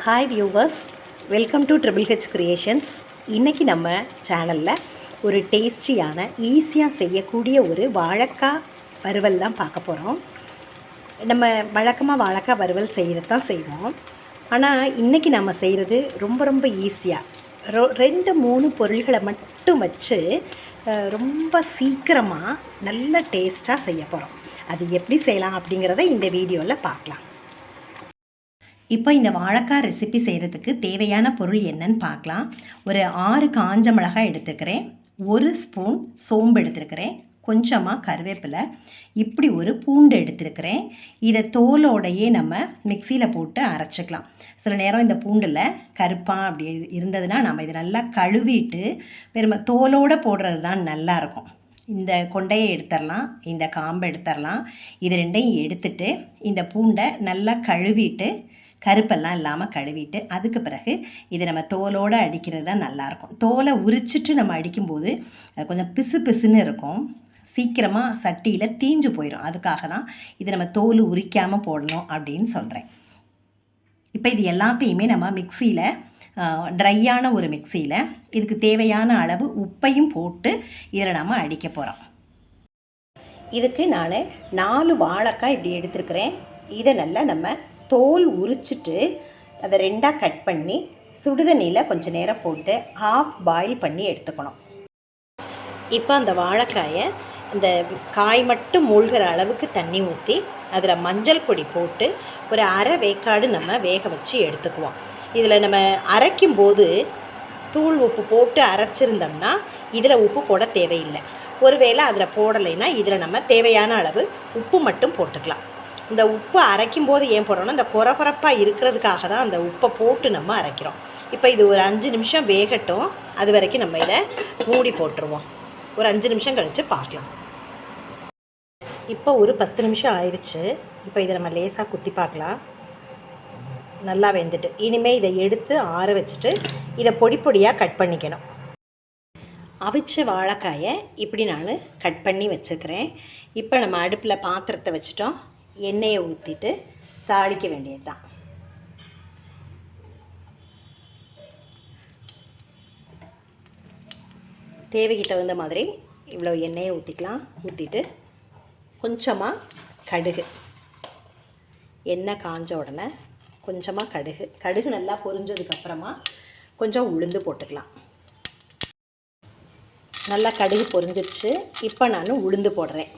Hi viewers, welcome to triple H creations. இன்றைக்கி நம்ம சேனலில் ஒரு டேஸ்டியான ஈஸியாக செய்யக்கூடிய ஒரு வாழைக்காய் வறுவல் தான் பார்க்க போகிறோம். நம்ம வழக்கமாக வாழைக்காய் வறுவல் செய்கிறது தான் செய்வோம். ஆனால் இன்றைக்கி நம்ம செய்கிறது ரொம்ப ஈஸியாக 2-3 பொருள்களை மட்டும் வச்சு ரொம்ப சீக்கிரமாக நல்ல டேஸ்ட்டாக செய்ய போகிறோம். அது எப்படி செய்யலாம் அப்படிங்கிறத இந்த வீடியோவில் பார்க்கலாம். இப்போ இந்த வாழைக்காய் ரெசிபி செய்கிறதுக்கு தேவையான பொருள் என்னன்னு பார்க்கலாம். ஒரு 6 காஞ்ச மிளகாய் எடுத்துக்கிறேன், 1 ஸ்பூன் சோம்பு எடுத்துருக்கிறேன், கொஞ்சமாக கருவேப்பிலை, இப்படி ஒரு பூண்டு எடுத்துருக்கிறேன். இதை தோலோடையே நம்ம மிக்சியில் போட்டு அரைச்சிக்கலாம். சில நேரம் இந்த பூண்டில் கருப்பாக அப்படி இருந்ததுன்னா நம்ம இதை நல்லா கழுவிட்டு வெறும் தோலோடு போடுறது தான் நல்லாயிருக்கும். இந்த கொண்டையை எடுத்துடலாம், இந்த காம்பை எடுத்துடலாம். இது ரெண்டையும் எடுத்துட்டு இந்த பூண்டை நல்லா கழுவிட்டு கருப்பெல்லாம் இல்லாமல் கழுவிட்டு அதுக்கு பிறகு இதை நம்ம தோலோடு அடிக்கிறது தான் நல்லாயிருக்கும். தோலை உரிச்சிட்டு நம்ம அடிக்கும்போது கொஞ்சம் பிசுன்னு இருக்கும், சீக்கிரமாக சட்டியில் தீஞ்சு போயிடும். அதுக்காக தான் இதை நம்ம தோல் உரிக்காமல் போடணும் அப்படின்னு சொல்கிறேன். இப்போ இது எல்லாத்தையுமே நம்ம மிக்சியில் ட்ரையான ஒரு மிக்சியில் இதுக்கு தேவையான அளவு உப்பையும் போட்டு இதில் நம்ம அடிக்க போகிறோம். இதுக்கு நான் 4 வாழைக்காய் இப்படி எடுத்துருக்கிறேன். இதை நல்லா நம்ம தோல் உரிச்சிட்டு அதை 2ஆக கட் பண்ணி சுடுதண்ணியில் கொஞ்சம் நேரம் போட்டு ஹாஃப் பாயில் பண்ணி எடுத்துக்கணும். இப்போ அந்த வாழைக்காயை அந்த காய் மட்டும் மூழ்கிற அளவுக்கு தண்ணி ஊற்றி அதில் மஞ்சள் பொடி போட்டு ஒரு அரை வேக்காடு நம்ம வேக வச்சு எடுத்துக்குவோம். இதில் நம்ம அரைக்கும்போது தூள் உப்பு போட்டு அரைச்சிருந்தோம்னா இதில் உப்பு போட தேவையில்லை. ஒருவேளை அதில் போடலைன்னா இதில் நம்ம தேவையான அளவு உப்பு மட்டும் போட்டுக்கலாம். இந்த உப்பு அரைக்கும் போது ஏன் போடுறோன்னா இந்த கொரகொரப்பாக இருக்கிறதுக்காக தான் அந்த உப்பை போட்டு நம்ம அரைக்கிறோம். இப்போ இது ஒரு 5 நிமிஷம் வேகட்டும். அது வரைக்கும் நம்ம இதை மூடி போட்டுருவோம். ஒரு 5 நிமிஷம் கழித்து பார்க்கலாம். இப்போ ஒரு 10 நிமிஷம் ஆயிடுச்சு. இப்போ இதை நம்ம லேசாக குத்தி பார்க்கலாம். நல்லா வெந்துட்டு இனிமேல் இதை எடுத்து ஆற வச்சுட்டு இதை பொடியாக கட் பண்ணிக்கணும். அவிச்ச வாழைக்காயை இப்படி நான் கட் பண்ணி வச்சுக்கிறேன். இப்போ நம்ம அடுப்பில் பாத்திரத்தை வச்சுட்டோம். எண்ணெயை ஊற்றிட்டு தாளிக்க வேண்டியது தான். தேவைக்கு தகுந்த மாதிரி இவ்வளோ எண்ணெயை ஊற்றிக்கலாம். ஊற்றிட்டு கொஞ்சமாக கடுகு, எண்ணெய் காஞ்ச உடனே கொஞ்சமாக கடுகு நல்லா பொரிஞ்சதுக்கப்புறமா கொஞ்சம் உளுந்து போட்டுக்கலாம். நல்லா கடுகு பொரிஞ்சிடுச்சு. இப்போ நான் உளுந்து போடுறேன்.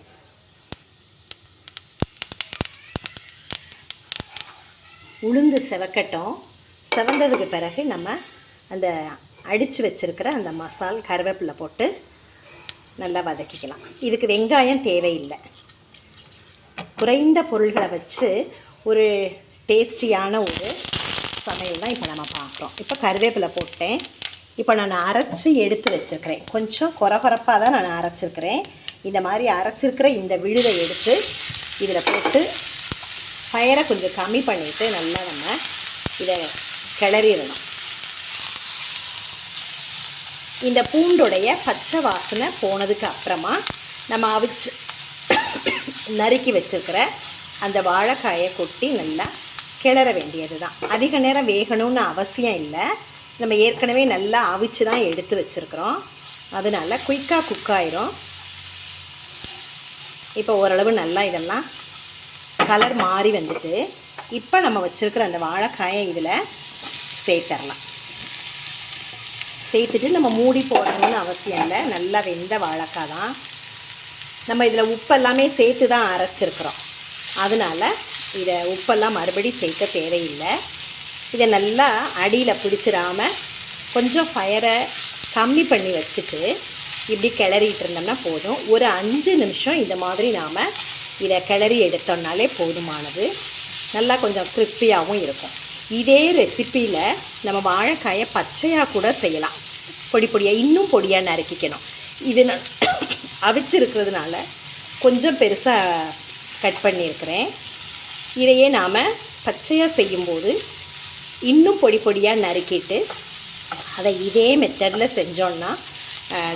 உளுந்து செவக்கட்டும். செவந்ததுக்கு பிறகு நம்ம அந்த அடித்து வச்சுருக்கிற அந்த மசால் கருவேப்பிலை போட்டு நல்லா வதக்கிக்கலாம். இதுக்கு வெங்காயம் தேவையில்லை. குறைந்த பொருள்களை வச்சு ஒரு டேஸ்டியான ஒரு சமையல் தான் இப்போ நம்ம பார்க்குறோம். இப்போ கருவேப்பிலை போட்டேன். இப்போ நான் அரைச்சி எடுத்து வச்சுருக்கிறேன். கொஞ்சம் கொரகொரப்பாக தான் நான் அரைச்சிருக்கிறேன். இந்த மாதிரி அரைச்சிருக்கிற இந்த விழுதை எடுத்து இதில் போட்டு ஃபயரை கொஞ்சம் கம்மி பண்ணிவிட்டு நல்லா நம்ம இதை கிளறிடணும். இந்த பூண்டுடைய பச்சை வாசனை போனதுக்கு அப்புறமா நம்ம அவிச்சு நறுக்கி வச்சுருக்கிற அந்த வாழைக்காயை கொட்டி நல்லா கிளற வேண்டியது தான். அதிக நேரம் வேகணும்னு அவசியம் இல்லை. நம்ம ஏற்கனவே நல்லா அவிச்சு தான் எடுத்து வச்சுருக்குறோம். அதனால் குயிக்காக குக் ஆயிரும். இப்போ ஓரளவு நல்லா இதெல்லாம் கலர் மாறி வந்துட்டு இப்போ நம்ம வச்சுருக்கிற அந்த வாழைக்காயை இதில் சேர்த்துடலாம். சேர்த்துட்டு நம்ம மூடி போடணும்னு அவசியம் இல்லை. நல்லா வெந்த வாழைக்காய் தான். நம்ம இதில் உப்பெல்லாமே சேர்த்து தான் அரைச்சிருக்கிறோம். அதனால் இதை உப்பெல்லாம் மறுபடி சேர்க்க தேவையில்லை. இதை நல்லா அடியில் பிடிச்சிடாமல் கொஞ்சம் ஃபயரை கம்மி பண்ணி வச்சுட்டு இப்படி கிளறிட்டு இருந்தோம்னா போதும். ஒரு 5 நிமிஷம் இந்த மாதிரி நாம் இதை கிளறி எடுத்தோம்னாலே போதுமானது. நல்லா கொஞ்சம் கிறிஸ்பியாகவும் இருக்கும். இதே ரெசிப்பியில் நம்ம வாழைக்காயை பச்சையாக கூட செய்யலாம். பொடியாக இன்னும் பொடியாக நறுக்கிக்கணும். இது நான் அவிச்சிருக்கிறதுனால கொஞ்சம் பெருசாக கட் பண்ணியிருக்கிறேன். இதையே நாம் பச்சையாக செய்யும்போது இன்னும் பொடியாக நறுக்கிட்டு அதை இதே மெத்தடில் செஞ்சோன்னா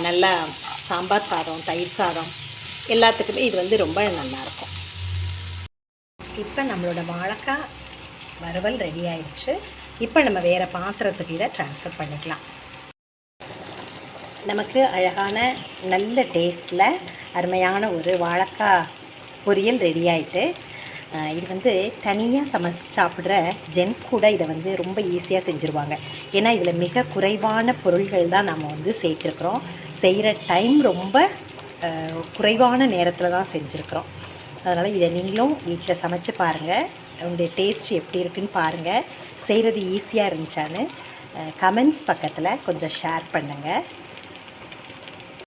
நல்லா சாம்பார் சாதம், தயிர் சாதம் எல்லாத்துக்குமே இது ரொம்ப நல்லாயிருக்கும். இப்போ நம்மளோட வாழைக்காய் வறுவல் ரெடி ஆயிடுச்சு. இப்போ நம்ம வேறு பாத்திரத்துக்கு இதை ட்ரான்ஸ்ஃபர் பண்ணிக்கலாம். நமக்கு அழகான நல்ல டேஸ்ட்டில் அருமையான ஒரு வாழைக்காய் பொரியல் ரெடி ஆகிட்டு. இது வந்து தனியாக சமைச்சு சாப்பிட்ற ஜென்ட்ஸ் கூட இதை வந்து ரொம்ப ஈஸியாக செஞ்சுருவாங்க. ஏன்னா இதில் மிக குறைவான பொருள்கள் தான் நம்ம வந்து சேர்த்துருக்குறோம். செய்கிற டைம் ரொம்ப குறைவான நேரத்தில் தான் செஞ்சுருக்குறோம். அதனால் இதை நீங்களும் வீட்டில் சமைச்சு பாருங்கள். உங்களுடைய டேஸ்ட் எப்படி இருக்குதுன்னு பாருங்கள். செய்கிறது ஈஸியாக இருந்துச்சான்னு கமெண்ட்ஸ் பக்கத்தில் கொஞ்சம் ஷேர் பண்ணுங்கள்.